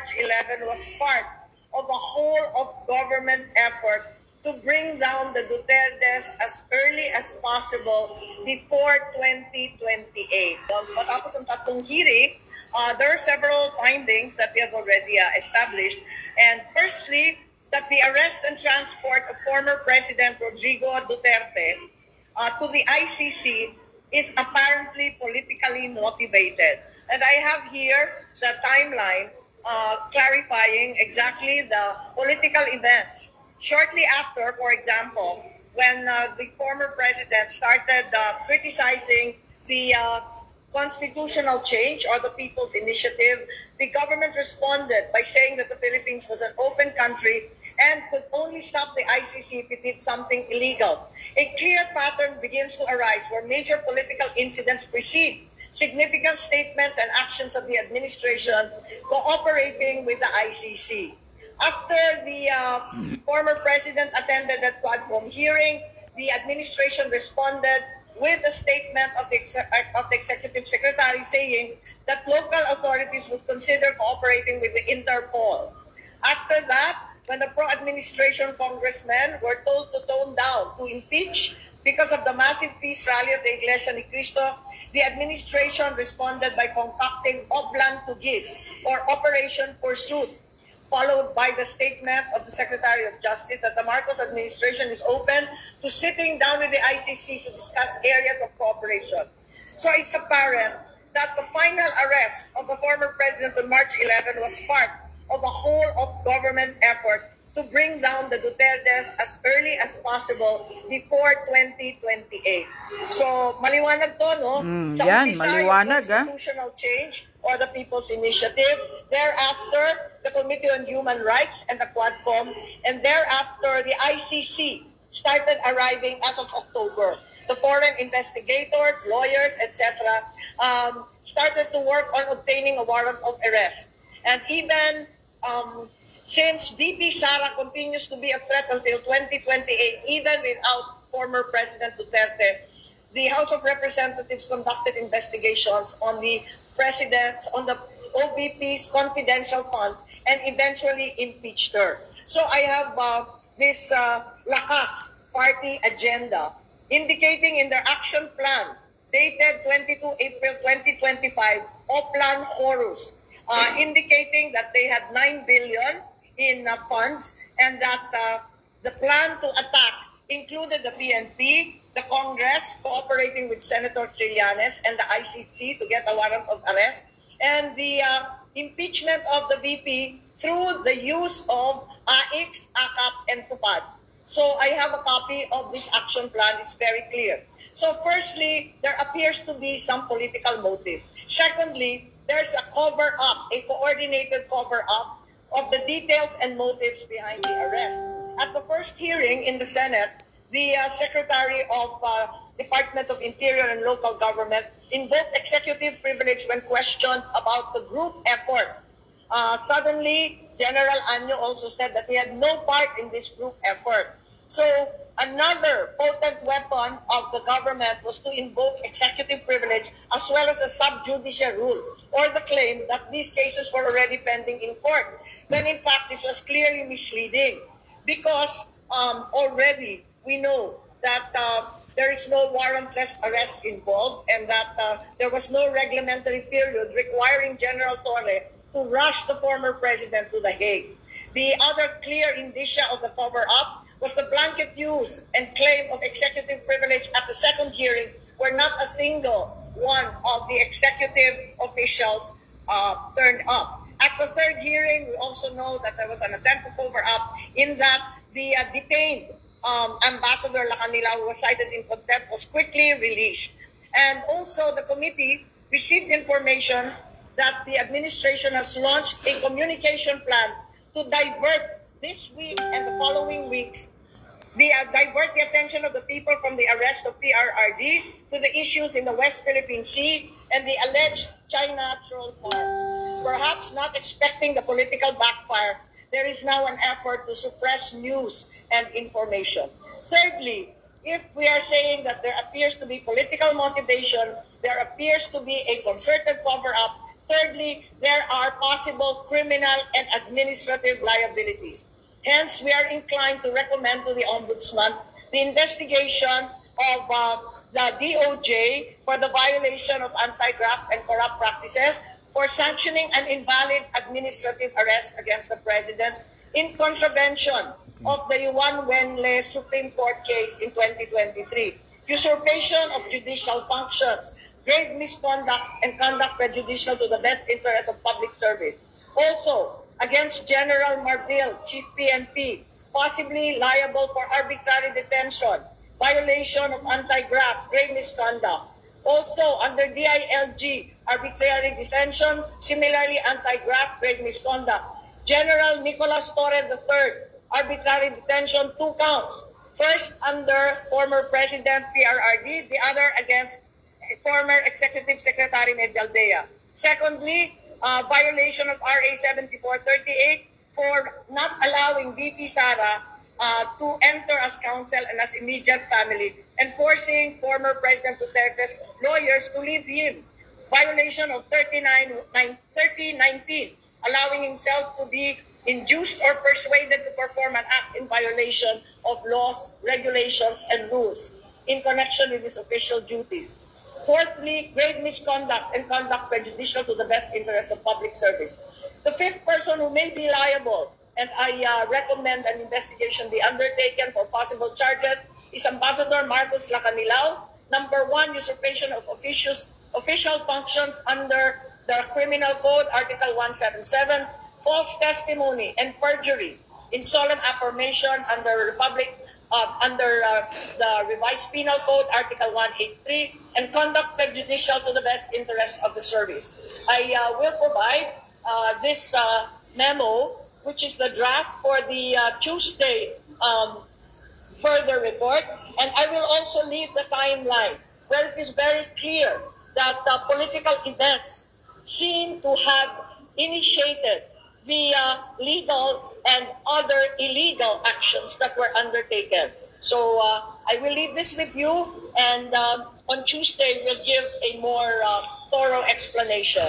March 11 was part of a whole of government effort to bring down the Dutertes as early as possible before 2028. Matapos ang tatlong hearing, there are several findings that we have already established. And firstly, that the arrest and transport of former President Rodrigo Duterte to the ICC is apparently politically motivated. And I have here the timeline clarifying exactly the political events. Shortly after, for example, when the former president started criticizing the constitutional change or the People's Initiative, the government responded by saying that the Philippines was an open country and could only stop the ICC if it did something illegal. A clear pattern begins to arise where major political incidents precede significant statements and actions of the administration cooperating with the ICC. After the former president attended that Quadcom hearing, the administration responded with a statement of the executive secretary saying that local authorities would consider cooperating with the Interpol. After that, when the pro-administration congressmen were told to tone down, to impeach because of the massive peace rally of the Iglesia ni Cristo, the administration responded by concocting Oblan Tugis, or Operation Pursuit, followed by the statement of the Secretary of Justice that the Marcos administration is open to sitting down with the ICC to discuss areas of cooperation. So it's apparent that the final arrest of the former president on March 11 was part of a whole of government effort to bring down the Dutertes as early as possible before 2028. So, maliwanag to, no? Sa yan, umpisa, maliwanag, constitutional change or the People's Initiative. Thereafter, the Committee on Human Rights and the Quadcom. And thereafter, the ICC started arriving as of October. The foreign investigators, lawyers, etc. Started to work on obtaining a warrant of arrest. And even since VP Sara continues to be a threat until 2028, even without former President Duterte, the House of Representatives conducted investigations on the president's, on the OVP's confidential funds and eventually impeached her. So I have this Lakas party agenda indicating in their action plan dated 22 April 2025, Oplan Horus, indicating that they had 9 billion in funds and that the plan to attack included the PNP, the Congress cooperating with Senator Trillanes and the ICC to get a warrant of arrest, and the impeachment of the VP through the use of AIX, AKAP, and TUPAD. So I have a copy of this action plan. It's very clear. So firstly, there appears to be some political motive. Secondly, there's a cover-up, a coordinated cover-up of the details and motives behind the arrest. At the first hearing in the Senate, the Secretary of Department of Interior and Local Government invoked executive privilege when questioned about the group effort. Suddenly, General Anyo also said that he had no part in this group effort. So another potent weapon of the government was to invoke executive privilege as well as a sub judice rule, or the claim that these cases were already pending in court, when in fact this was clearly misleading because already we know that there is no warrantless arrest involved and that there was no reglementary period requiring General Torre to rush the former president to The Hague. The other clear indicia of the cover-up was the blanket use and claim of executive privilege at the second hearing, where not a single one of the executive officials turned up. At the third hearing, we also know that there was an attempt to cover up in that the detained Ambassador Lacanila, who was cited in contempt, was quickly released. And also the committee received information that the administration has launched a communication plan to divert this week and the following weeks, divert the attention of the people from the arrest of PRRD to the issues in the West Philippine Sea and the alleged China troll farms. Perhaps not expecting the political backfire, there is now an effort to suppress news and information. Thirdly, if we are saying that there appears to be political motivation, there appears to be a concerted cover-up, Thirdly, there are possible criminal and administrative liabilities. Hence, we are inclined to recommend to the Ombudsman the investigation of the DOJ for the violation of anti-graft and corrupt practices, for sanctioning an invalid administrative arrest against the President in contravention of the Yuan Wenle Supreme Court case in 2023, usurpation of judicial functions, grave misconduct, and conduct prejudicial to the best interest of public service. Also, against General Marbil, Chief PNP, possibly liable for arbitrary detention, violation of anti-graft, grave misconduct. Also, under DILG, arbitrary detention, similarly anti-graft, grave misconduct. General Nicolas Torre III, arbitrary detention, 2 counts. First, under former President PRRD, the other against former Executive Secretary Medialdea. Secondly, violation of RA 7438 for not allowing VP Sara to enter as counsel and as immediate family, and forcing former President Duterte's lawyers to leave him. Violation of 3019, allowing himself to be induced or persuaded to perform an act in violation of laws, regulations, and rules in connection with his official duties. Fourthly, grave misconduct and conduct prejudicial to the best interest of public service. The fifth person who may be liable, and I recommend an investigation be undertaken for possible charges, is Ambassador Marcos Lacanilao. Number 1, usurpation of official functions under the Criminal Code, Article 177, false testimony and perjury in solemn affirmation under the Revised Penal Code, Article 183, and conduct prejudicial to the best interest of the service. I will provide this memo, which is the draft for the Tuesday further report, and I will also leave the timeline where it is very clear that political events seem to have initiated the legal and other illegal actions that were undertaken. So I will leave this with you, and on Tuesday we'll give a more thorough explanation.